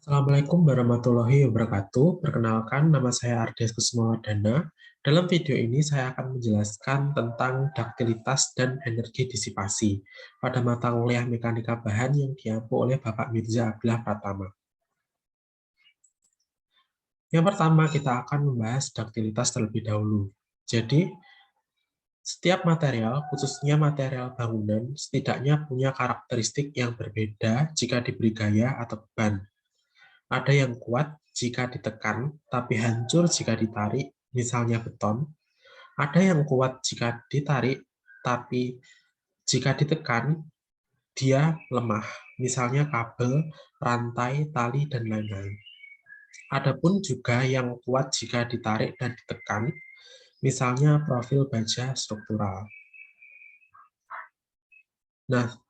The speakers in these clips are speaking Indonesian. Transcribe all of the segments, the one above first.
Assalamualaikum warahmatullahi wabarakatuh. Perkenalkan, nama saya Ardias Kusumawardana. Dalam video ini saya akan menjelaskan tentang daktilitas dan energi disipasi pada mata kuliah mekanika bahan yang diampu oleh Bapak Mirza Abdillah Pratama. Yang pertama, kita akan membahas daktilitas terlebih dahulu. Jadi, setiap material, khususnya material bangunan, setidaknya punya karakteristik yang berbeda jika diberi gaya atau beban. Ada yang kuat jika ditekan, tapi hancur jika ditarik, misalnya beton. Ada yang kuat jika ditarik, tapi jika ditekan, dia lemah, misalnya kabel, rantai, tali, dan lain-lain. Adapun juga yang kuat jika ditarik dan ditekan, misalnya profil baja struktural. Nah,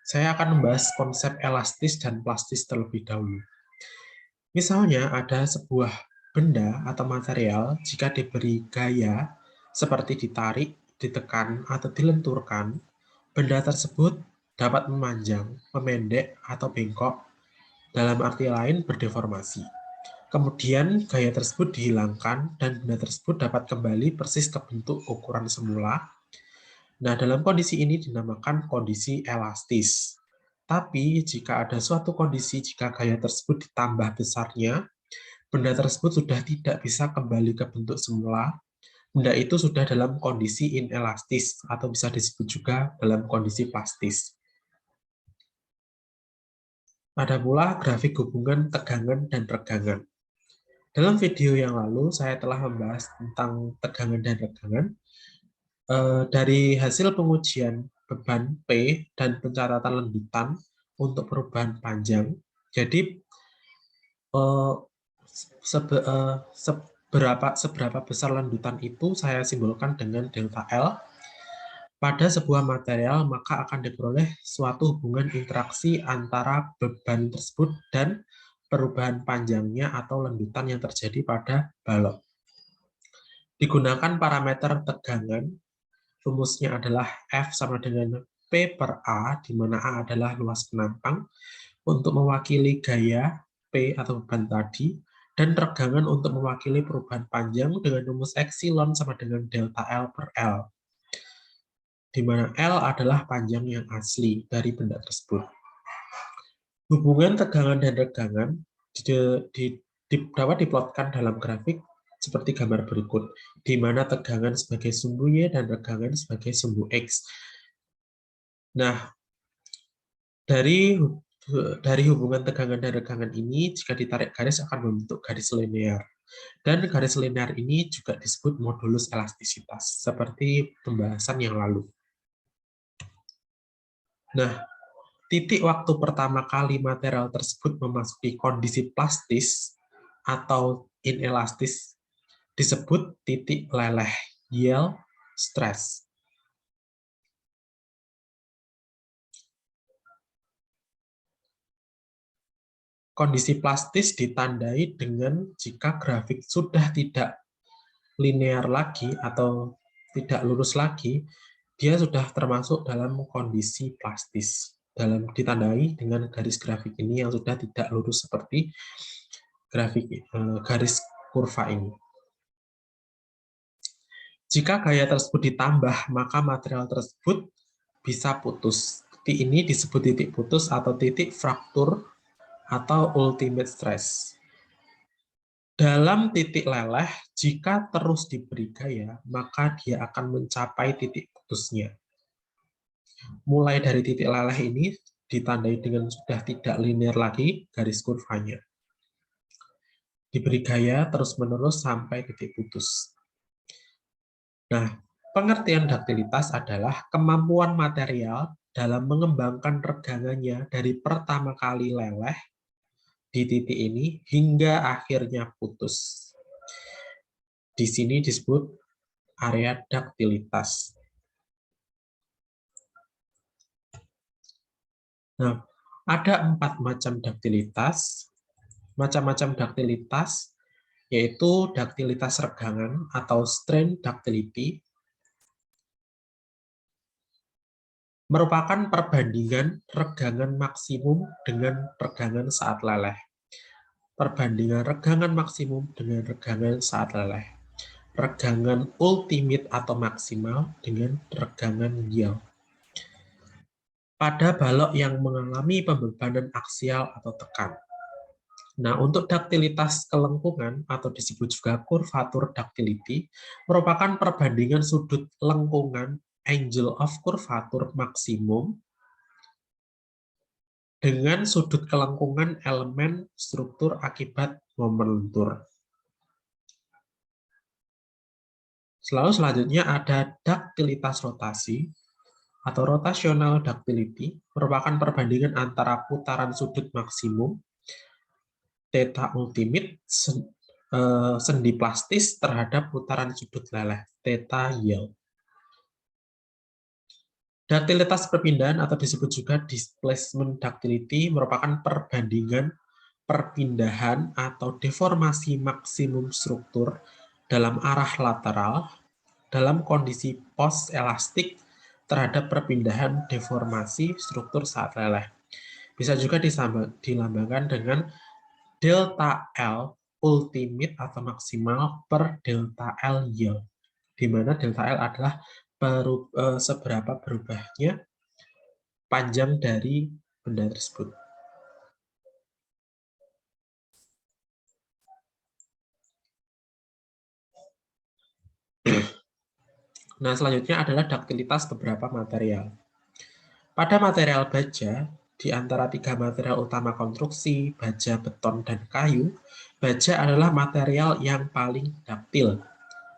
saya akan membahas konsep elastis dan plastis terlebih dahulu. Misalnya ada sebuah benda atau material jika diberi gaya seperti ditarik, ditekan, atau dilenturkan, benda tersebut dapat memanjang, memendek, atau bengkok, dalam arti lain berdeformasi. Kemudian gaya tersebut dihilangkan dan benda tersebut dapat kembali persis ke bentuk ukuran semula. Nah, dalam kondisi ini dinamakan kondisi elastis. Tapi jika ada suatu kondisi jika gaya tersebut ditambah besarnya, benda tersebut sudah tidak bisa kembali ke bentuk semula. Benda itu sudah dalam kondisi inelastis atau bisa disebut juga dalam kondisi plastis. Ada pula grafik hubungan tegangan dan regangan. Dalam video yang lalu, saya telah membahas tentang tegangan dan regangan. Dari hasil pengujian beban P dan pencatatan lendutan untuk perubahan panjang, jadi seberapa besar lendutan itu saya simbolkan dengan delta L. Pada sebuah material, maka akan diperoleh suatu hubungan interaksi antara beban tersebut dan perubahan panjangnya atau lendutan yang terjadi pada balok. Digunakan parameter tegangan, rumusnya adalah F sama dengan P per A, di mana A adalah luas penampang, untuk mewakili gaya P atau beban tadi, dan regangan untuk mewakili perubahan panjang dengan rumus epsilon sama dengan delta L per L, di mana L adalah panjang yang asli dari benda tersebut. Hubungan tegangan dan regangan dapat diplotkan dalam grafik seperti gambar berikut, di mana tegangan sebagai sumbu Y dan regangan sebagai sumbu X. Nah, dari hubungan tegangan dan regangan ini, jika ditarik garis akan membentuk garis linear. Dan garis linear ini juga disebut modulus elastisitas, seperti pembahasan yang lalu. Nah, titik waktu pertama kali material tersebut memasuki kondisi plastis atau inelastis disebut titik leleh, yield stress. Kondisi plastis ditandai dengan jika grafik sudah tidak linear lagi atau tidak lurus lagi, dia sudah termasuk dalam kondisi plastis. Ditandai dengan garis grafik ini yang sudah tidak lurus seperti grafik garis kurva ini. Jika gaya tersebut ditambah, maka material tersebut bisa putus. Titik ini disebut titik putus atau titik fraktur atau ultimate stress. Dalam titik leleh, jika terus diberi gaya, maka dia akan mencapai titik putusnya. Mulai dari titik leleh ini ditandai dengan sudah tidak linear lagi garis kurvanya. Diberi gaya terus-menerus sampai titik putus. Nah, pengertian daktilitas adalah kemampuan material dalam mengembangkan regangannya dari pertama kali leleh di titik ini hingga akhirnya putus. Di sini disebut area daktilitas. Nah, ada 4 macam daktilitas. Macam-macam daktilitas yaitu daktilitas regangan atau strain ductility, merupakan perbandingan regangan maksimum dengan regangan saat leleh. perbandingan regangan maksimum dengan regangan saat leleh, regangan ultimate atau maksimal dengan regangan yield. Pada balok yang mengalami pembebanan aksial atau tekan. Nah, untuk daktilitas kelengkungan atau disebut juga curvature ductility merupakan perbandingan sudut lengkungan angle of curvature maksimum dengan sudut kelengkungan elemen struktur akibat momen lentur. Selanjutnya ada daktilitas rotasi atau rotational ductility merupakan perbandingan antara putaran sudut maksimum theta ultimate sendi plastis terhadap putaran sudut leleh theta yield. Daktilitas perpindahan atau disebut juga displacement ductility merupakan perbandingan perpindahan atau deformasi maksimum struktur dalam arah lateral dalam kondisi post elastik terhadap perpindahan deformasi struktur saat leleh. Bisa juga dilambangkan dengan delta L ultimate atau maksimal per delta L yield, di mana delta L adalah seberapa berubahnya panjang dari benda tersebut. Nah, selanjutnya adalah daktilitas beberapa material. Pada material baja, di antara 3 material utama konstruksi, baja, beton, dan kayu, baja adalah material yang paling daktil.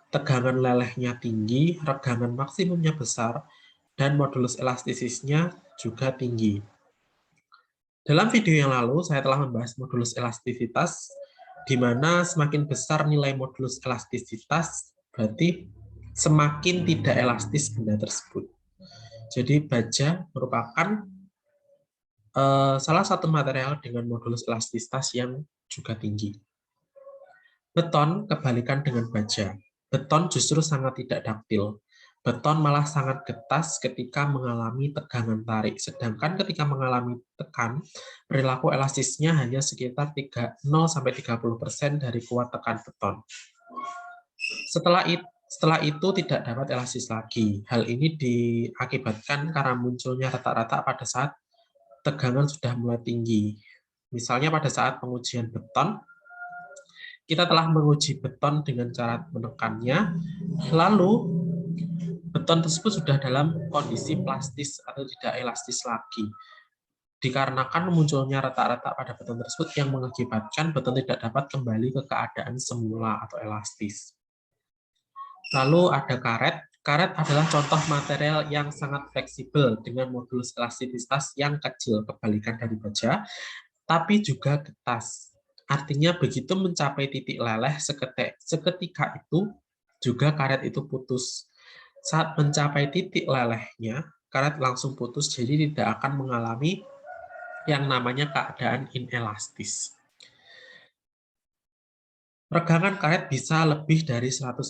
Tegangan lelehnya tinggi, regangan maksimumnya besar, dan modulus elastisisnya juga tinggi. Dalam video yang lalu, saya telah membahas modulus elastisitas, di mana semakin besar nilai modulus elastisitas, berarti semakin tidak elastis benda tersebut. Jadi baja merupakan salah satu material dengan modulus elastisitas yang juga tinggi. Beton kebalikan dengan baja. Beton justru sangat tidak daktil. Beton malah sangat getas ketika mengalami tegangan tarik, sedangkan ketika mengalami tekan, perilaku elastisnya hanya sekitar 0-30% dari kuat tekan beton. Setelah itu tidak dapat elastis lagi. Hal ini diakibatkan karena munculnya retak-retak pada saat tegangan sudah mulai tinggi. Misalnya pada saat pengujian beton, kita telah menguji beton dengan cara menekannya, lalu beton tersebut sudah dalam kondisi plastis atau tidak elastis lagi. Dikarenakan munculnya retak-retak pada beton tersebut yang mengakibatkan beton tidak dapat kembali ke keadaan semula atau elastis. Lalu ada karet. Karet adalah contoh material yang sangat fleksibel dengan modulus elastisitas yang kecil, kebalikan dari baja, tapi juga getas. Artinya begitu mencapai titik leleh seketika itu, juga karet itu putus. Saat mencapai titik lelehnya, karet langsung putus, jadi tidak akan mengalami yang namanya keadaan inelastis. Regangan karet bisa lebih dari 100%,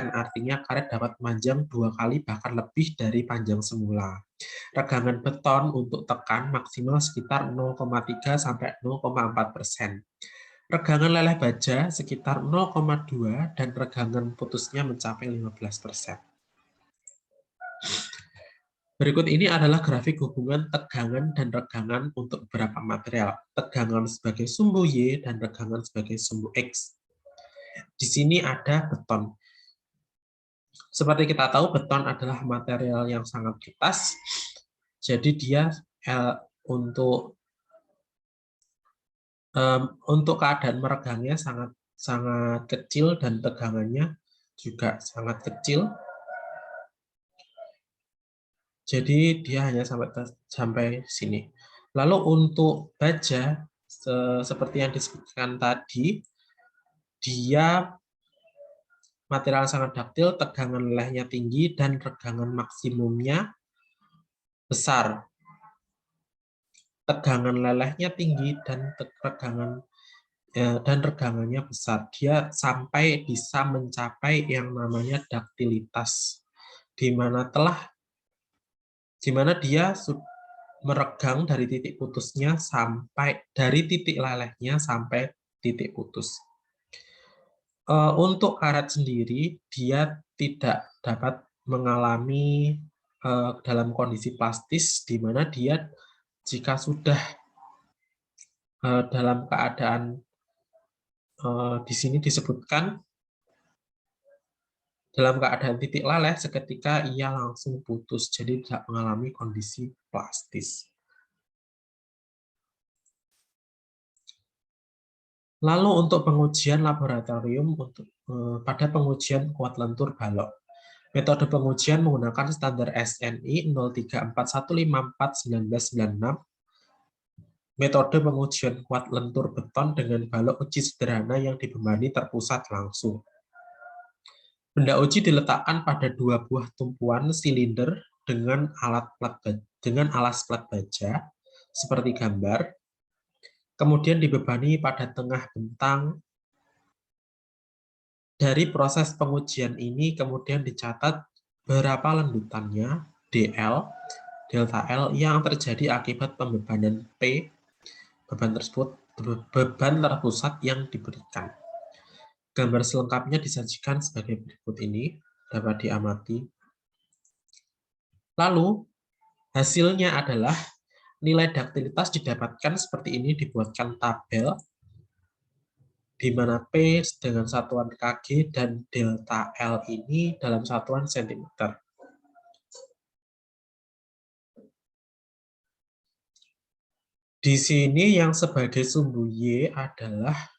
artinya karet dapat memanjang 2 kali bahkan lebih dari panjang semula. Regangan beton untuk tekan maksimal sekitar 0,3-0,4%. Regangan leleh baja sekitar 0,2 dan regangan putusnya mencapai 15%. Berikut ini adalah grafik hubungan tegangan dan regangan untuk beberapa material. Tegangan sebagai sumbu Y dan regangan sebagai sumbu X. Di sini ada beton. Seperti kita tahu, beton adalah material yang sangat getas. Jadi dia untuk keadaan meregangnya sangat kecil dan tegangannya juga sangat kecil. Jadi dia hanya sampai sini. Lalu untuk baja, seperti yang disebutkan tadi, dia material sangat daktil, tegangan lelehnya tinggi, dan regangan maksimumnya besar. Tegangan lelehnya tinggi dan regangannya besar. Dia sampai bisa mencapai yang namanya daktilitas, di mana dia meregang dari titik putusnya sampai dari titik lelehnya sampai titik putus. Untuk karet sendiri, dia tidak dapat mengalami dalam kondisi plastis, di mana dia jika sudah dalam keadaan di sini disebutkan dalam keadaan titik laleh, seketika ia langsung putus, jadi tidak mengalami kondisi plastis. Lalu untuk pengujian laboratorium pada pengujian kuat lentur balok. Metode pengujian menggunakan standar SNI 0341541996. Metode pengujian kuat lentur beton dengan balok uji sederhana yang dibebani terpusat langsung. Benda uji diletakkan pada 2 buah tumpuan silinder dengan alas plat baja seperti gambar. Kemudian dibebani pada tengah bentang. Dari proses pengujian ini kemudian dicatat berapa lendutannya, DL, delta L yang terjadi akibat pembebanan P, beban terpusat yang diberikan. Gambar selengkapnya disajikan sebagai berikut ini, dapat diamati. Lalu, hasilnya adalah nilai daktilitas didapatkan seperti ini, dibuatkan tabel, di mana P dengan satuan kg dan delta L ini dalam satuan cm. Di sini yang sebagai sumbu Y adalah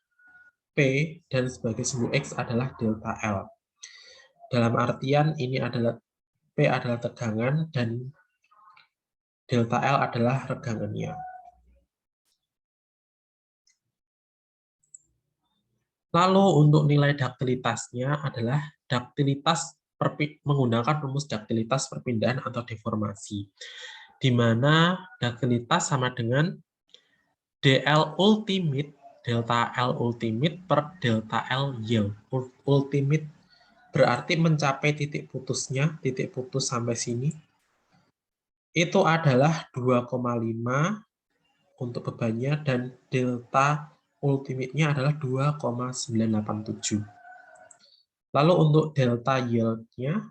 P dan sebagai sumbu X adalah delta L. Dalam artian ini adalah P adalah tegangan dan delta L adalah regangannya. Lalu untuk nilai daktilitasnya adalah daktilitas menggunakan rumus daktilitas perpindahan atau deformasi, di mana daktilitas sama dengan DL ultimate, delta L ultimate per delta L yield. Ultimate berarti mencapai titik putusnya, titik putus sampai sini, itu adalah 2,5 untuk bebannya, dan delta ultimate-nya adalah 2,987. Lalu untuk delta yield-nya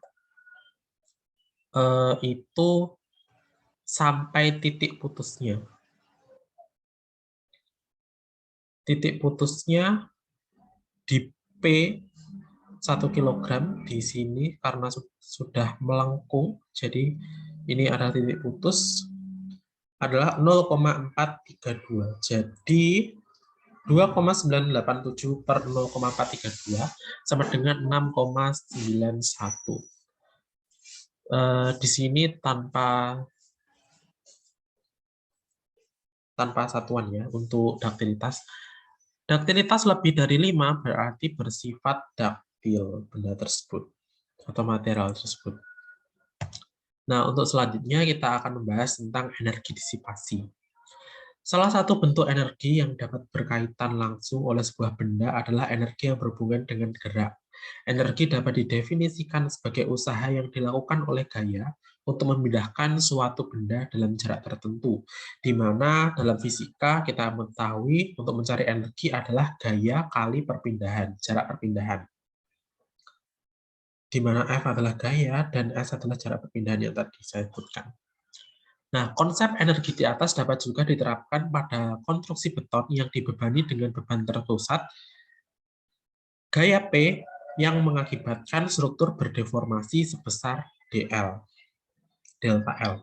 itu sampai titik putusnya. Titik putusnya di P 1 kg di sini karena sudah melengkung, jadi ini adalah titik putus adalah 0,432. Jadi 2,987 per 0,432 sama dengan 6,91. Di sini tanpa satuan ya untuk daktilitas. Daktilitas lebih dari 5 berarti bersifat daktil benda tersebut atau material tersebut. Nah, untuk selanjutnya kita akan membahas tentang energi disipasi. Salah satu bentuk energi yang dapat berkaitan langsung oleh sebuah benda adalah energi yang berhubungan dengan gerak. Energi dapat didefinisikan sebagai usaha yang dilakukan oleh gaya untuk memindahkan suatu benda dalam jarak tertentu, di mana dalam fisika kita mengetahui untuk mencari energi adalah gaya kali perpindahan, jarak perpindahan, di mana F adalah gaya dan S adalah jarak perpindahan yang tadi saya sebutkan. Nah, konsep energi di atas dapat juga diterapkan pada konstruksi beton yang dibebani dengan beban terpusat, gaya P yang mengakibatkan struktur berdeformasi sebesar DL, delta L.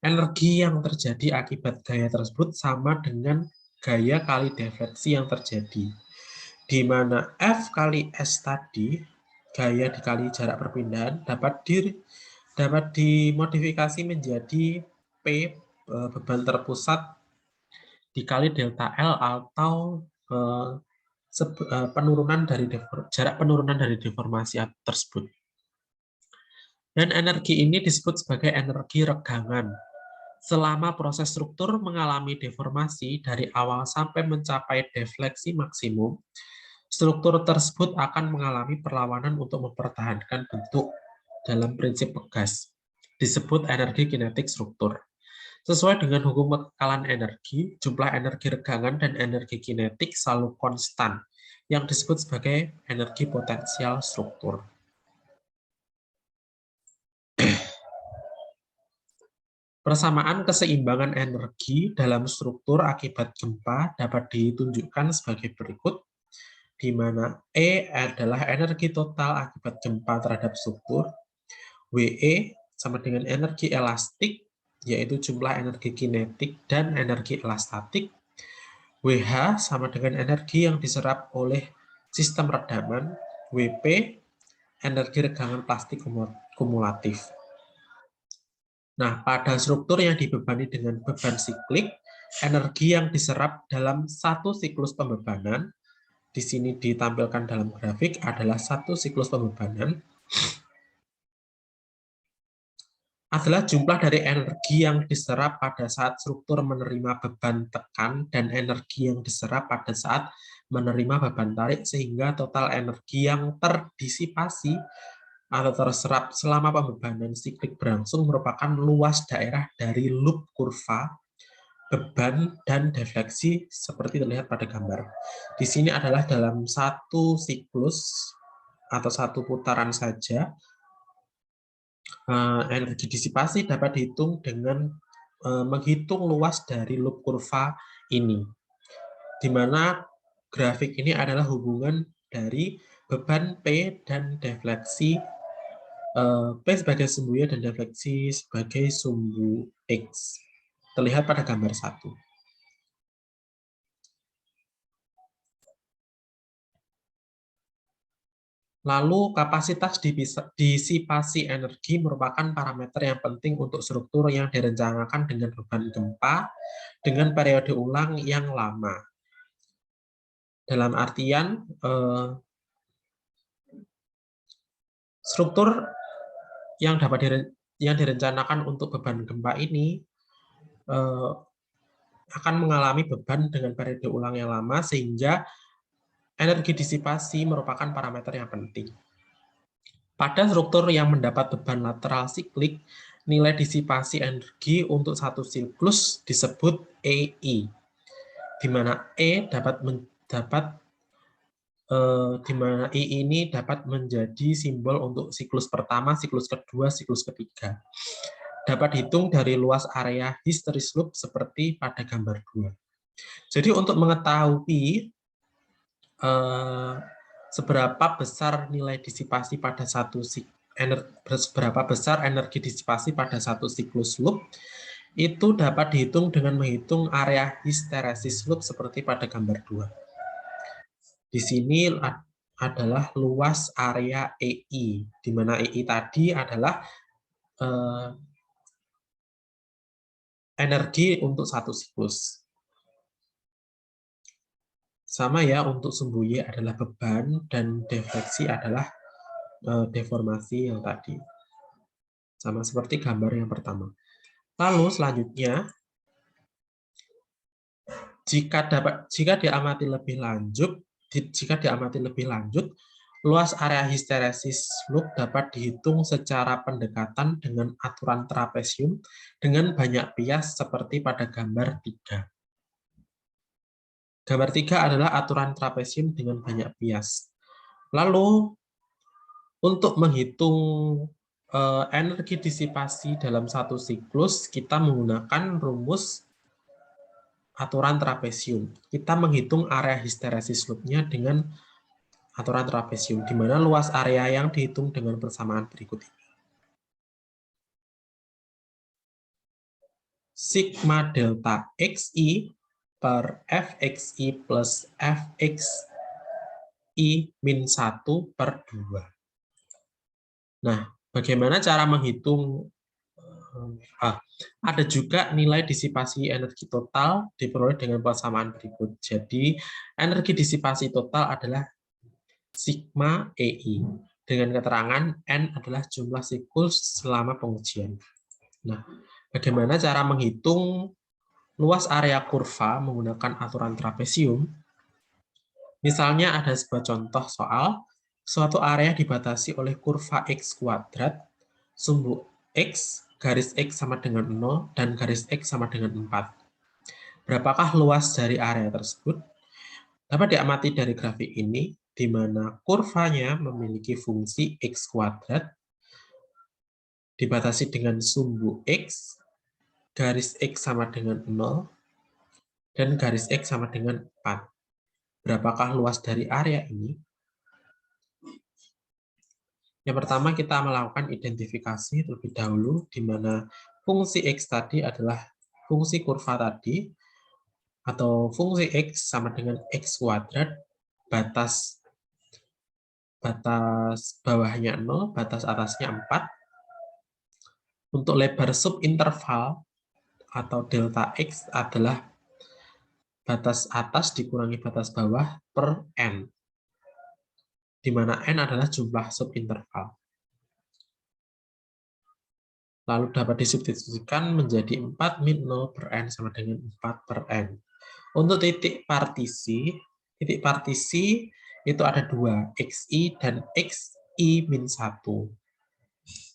Energi yang terjadi akibat gaya tersebut sama dengan gaya kali defleksi yang terjadi, di mana F kali S tadi, gaya dikali jarak perpindahan, dapat dimodifikasi menjadi P, beban terpusat, dikali delta L atau jarak penurunan dari deformasi tersebut. Dan energi ini disebut sebagai energi regangan. Selama proses struktur mengalami deformasi dari awal sampai mencapai defleksi maksimum, struktur tersebut akan mengalami perlawanan untuk mempertahankan bentuk dalam prinsip pegas. Disebut energi kinetik struktur. Sesuai dengan hukum kekekalan energi, jumlah energi regangan dan energi kinetik selalu konstan, yang disebut sebagai energi potensial struktur. Persamaan keseimbangan energi dalam struktur akibat gempa dapat ditunjukkan sebagai berikut, di mana E adalah energi total akibat gempa terhadap struktur, WE sama dengan energi elastik, yaitu jumlah energi kinetik dan energi elastatik, WH sama dengan energi yang diserap oleh sistem redaman, WP energi regangan plastik kumulatif. Nah, pada struktur yang dibebani dengan beban siklik, energi yang diserap dalam satu siklus pembebanan, di sini ditampilkan dalam grafik adalah satu siklus pembebanan, adalah jumlah dari energi yang diserap pada saat struktur menerima beban tekan dan energi yang diserap pada saat menerima beban tarik, sehingga total energi yang terdisipasi atau terserap selama pembebanan siklik berlangsung merupakan luas daerah dari loop kurva, beban, dan defleksi seperti terlihat pada gambar. Di sini adalah dalam satu siklus atau satu putaran saja, energi disipasi dapat dihitung dengan menghitung luas dari loop kurva ini, di mana grafik ini adalah hubungan dari beban P dan defleksi P sebagai sumbu Y dan defleksi sebagai sumbu X. Terlihat pada gambar 1. Lalu, kapasitas disipasi energi merupakan parameter yang penting untuk struktur yang direncanakan dengan beban gempa dengan periode ulang yang lama. Dalam artian, struktur yang direncanakan untuk beban gempa ini akan mengalami beban dengan periode ulang yang lama, sehingga energi disipasi merupakan parameter yang penting. Pada struktur yang mendapat beban lateral siklik, nilai disipasi energi untuk satu siklus disebut EI, di mana di mana I ini dapat menjadi simbol untuk siklus pertama, siklus kedua, siklus ketiga. Dapat dihitung dari luas area hysteresis loop seperti pada gambar 2. Jadi untuk mengetahui seberapa besar nilai disipasi pada seberapa besar energi disipasi pada satu siklus loop, itu dapat dihitung dengan menghitung area hysteresis loop seperti pada gambar 2. Di sini adalah luas area EI, di mana EI tadi adalah energi untuk satu siklus. Sama ya, untuk sumbu Y adalah beban dan defleksi adalah deformasi yang tadi. Sama seperti gambar yang pertama. Lalu selanjutnya, jika diamati lebih lanjut, luas area hysteresis loop dapat dihitung secara pendekatan dengan aturan trapesium dengan banyak bias seperti pada gambar 3. Gambar 3 adalah aturan trapesium dengan banyak bias. Lalu, untuk menghitung energi disipasi dalam satu siklus, kita menggunakan rumus aturan trapesium. Kita menghitung area hysteresis loop-nya dengan aturan trapesium, di mana luas area yang dihitung dengan persamaan berikut ini. Sigma delta XI per Fxi plus Fxi min 1 per 2. Nah, bagaimana cara menghitung? Ada juga nilai disipasi energi total diperoleh dengan persamaan berikut. Jadi, energi disipasi total adalah sigma EI, dengan keterangan N adalah jumlah siklus selama pengujian. Nah, bagaimana cara menghitung luas area kurva menggunakan aturan trapesium? Misalnya ada sebuah contoh soal, suatu area dibatasi oleh kurva X kuadrat, sumbu X garis X sama dengan 0, dan garis X sama dengan 4. Berapakah luas dari area tersebut? Dapat diamati dari grafik ini, di mana kurvanya memiliki fungsi X kuadrat, dibatasi dengan sumbu X, garis X sama dengan 0, dan garis X sama dengan 4. Berapakah luas dari area ini? Yang pertama kita melakukan identifikasi terlebih dahulu, di mana fungsi X tadi adalah fungsi kurva tadi, atau fungsi X sama dengan X kuadrat, batas bawahnya 0, batas atasnya 4. Untuk lebar subinterval atau delta X adalah batas atas dikurangi batas bawah per N, di mana N adalah jumlah subinterval. Lalu dapat disubstitusikan menjadi 4 min 0 per N sama dengan 4 per N. Untuk titik partisi itu ada dua, XI dan XI min 1.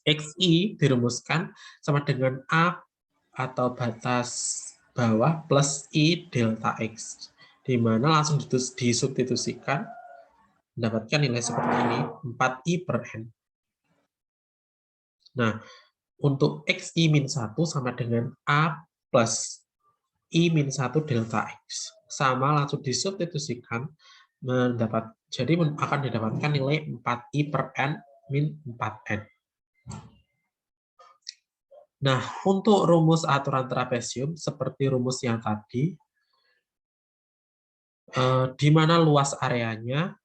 XI dirumuskan sama dengan A atau batas bawah plus I delta X, di mana langsung disubstitusikan mendapatkan nilai seperti ini, 4I per N. Nah, untuk XI min 1 sama dengan A plus I min 1 delta X. Sama, langsung disubstitusikan, jadi akan didapatkan nilai 4I per N min 4N. Nah, untuk rumus aturan trapesium, seperti rumus yang tadi, di mana luas areanya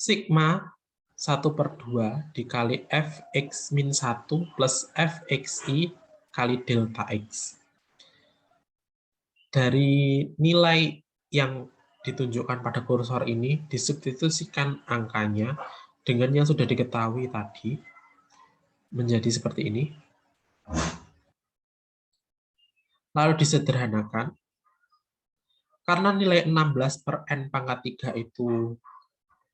sigma 1/2 dikali Fx min 1 plus Fxi kali delta X. Dari nilai yang ditunjukkan pada kursor ini, disubstitusikan angkanya dengan yang sudah diketahui tadi, menjadi seperti ini. Lalu disederhanakan, karena nilai 16 per N pangkat 3 itu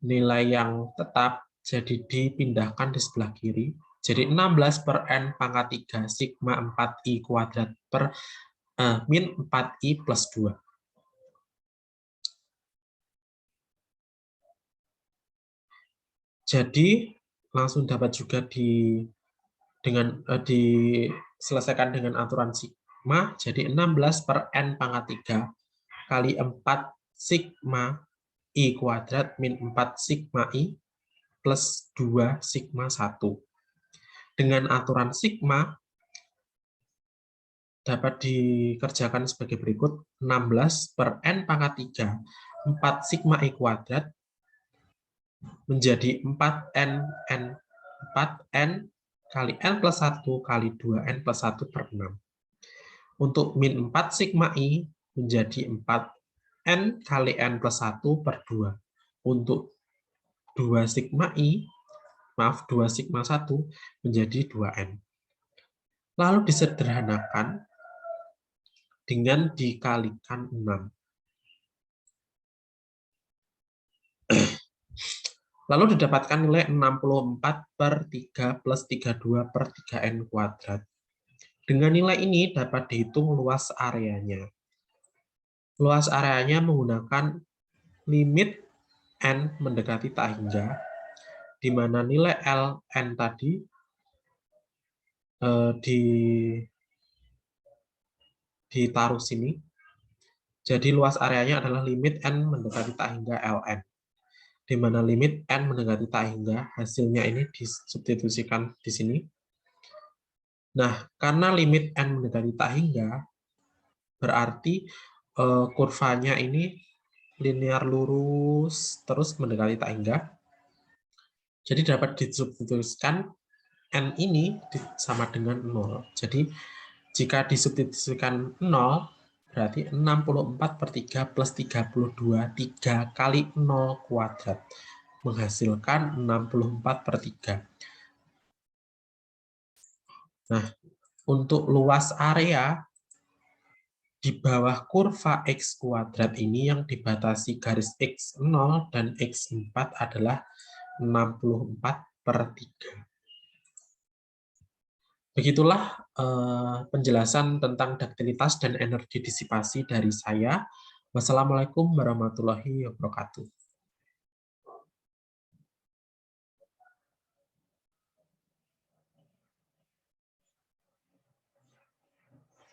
nilai yang tetap, jadi dipindahkan di sebelah kiri. Jadi 16 per N pangkat 3 sigma 4I kuadrat per min 4I plus 2. Jadi langsung dapat juga diselesaikan dengan aturan sigma. Jadi 16 per N pangkat 3 kali 4 sigma I kuadrat min 4 sigma I plus 2 sigma 1. Dengan aturan sigma dapat dikerjakan sebagai berikut. 16 per N pangkat 3, 4 sigma I kuadrat menjadi 4N kali N plus 1 kali 2N plus 1 per 6. Untuk min 4 sigma I menjadi 4N kali N plus 1 per 2. Untuk 2 sigma 1 menjadi 2N. Lalu disederhanakan dengan dikalikan 6. Lalu didapatkan nilai 64 per 3 plus 32 per 3N kuadrat. Dengan nilai ini dapat dihitung luas areanya. Luas areanya menggunakan limit N mendekati tak hingga, di mana nilai Ln tadi ditaruh sini. Jadi luas areanya adalah limit N mendekati tak hingga Ln, di mana limit N mendekati tak hingga, hasilnya ini disubstitusikan di sini. Nah, karena limit N mendekati tak hingga, berarti kurvanya ini linear lurus terus mendekati tak hingga. Jadi dapat disubstitusikan N ini sama dengan 0. Jadi jika disubstitusikan 0, berarti 64 per 3 plus 32, 3 kali 0 kuadrat, menghasilkan 64 per 3. Nah, untuk luas area di bawah kurva X kuadrat ini yang dibatasi garis X0 dan X4 adalah 64/3. Begitulah penjelasan tentang duktilitas dan energi disipasi dari saya. Wassalamualaikum warahmatullahi wabarakatuh.